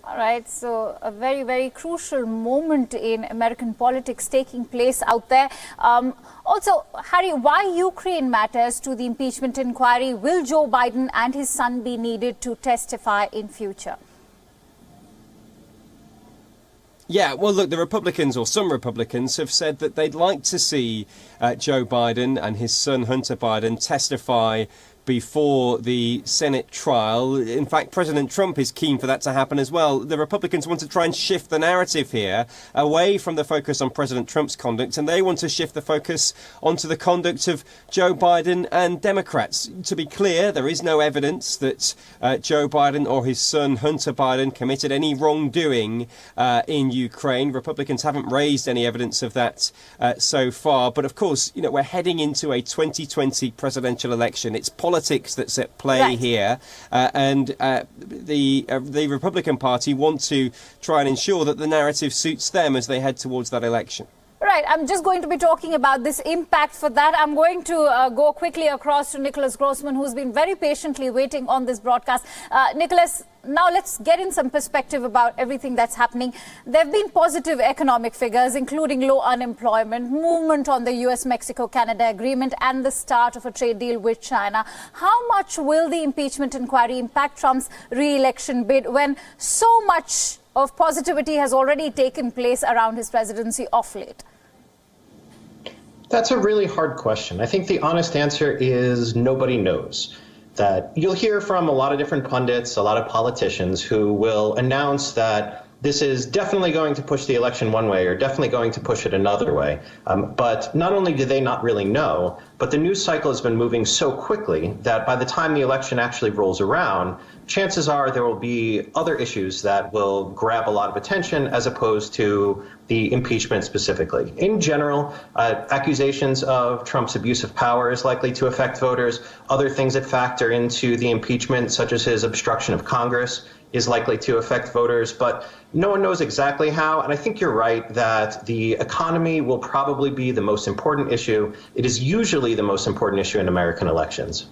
All right, so a very, very crucial moment in American politics taking place out there. Also, Harry, why Ukraine matters to the impeachment inquiry? Will Joe Biden and his son be needed to testify in future? Yeah, well, look, the Republicans, or some Republicans, have said that they'd like to see Joe Biden and his son Hunter Biden testify before the Senate trial. In fact, President Trump is keen for that to happen as well. The Republicans want to try and shift the narrative here away from the focus on President Trump's conduct, and they want to shift the focus onto the conduct of Joe Biden and Democrats. To be clear, there is no evidence that Joe Biden or his son Hunter Biden committed any wrongdoing in Ukraine. Republicans haven't raised any evidence of that so far. But of course, you know, we're heading into a 2020 presidential election. It's politics that's at play here, and the Republican Party want to try and ensure that the narrative suits them as they head towards that election. Right, I'm just going to be talking about this impact. For that, I'm going to go quickly across to Nicholas Grossman, who's been very patiently waiting on this broadcast. Nicholas, now let's get in some perspective about everything that's happening. There have been positive economic figures, including low unemployment, movement on the US-Mexico-Canada agreement, and the start of a trade deal with China. How much will the impeachment inquiry impact Trump's re-election bid when so much of positivity has already taken place around his presidency of late? That's a really hard question. I think the honest answer is nobody knows. That you'll hear from a lot of different pundits, a lot of politicians who will announce that this is definitely going to push the election one way or definitely going to push it another way. But not only do they not really know, but the news cycle has been moving so quickly that by the time the election actually rolls around, chances are there will be other issues that will grab a lot of attention as opposed to the impeachment specifically. In general, accusations of Trump's abuse of power is likely to affect voters. Other things that factor into the impeachment, such as his obstruction of Congress, is likely to affect voters, but no one knows exactly how. And I think you're right that the economy will probably be the most important issue. It is usually the most important issue in American elections.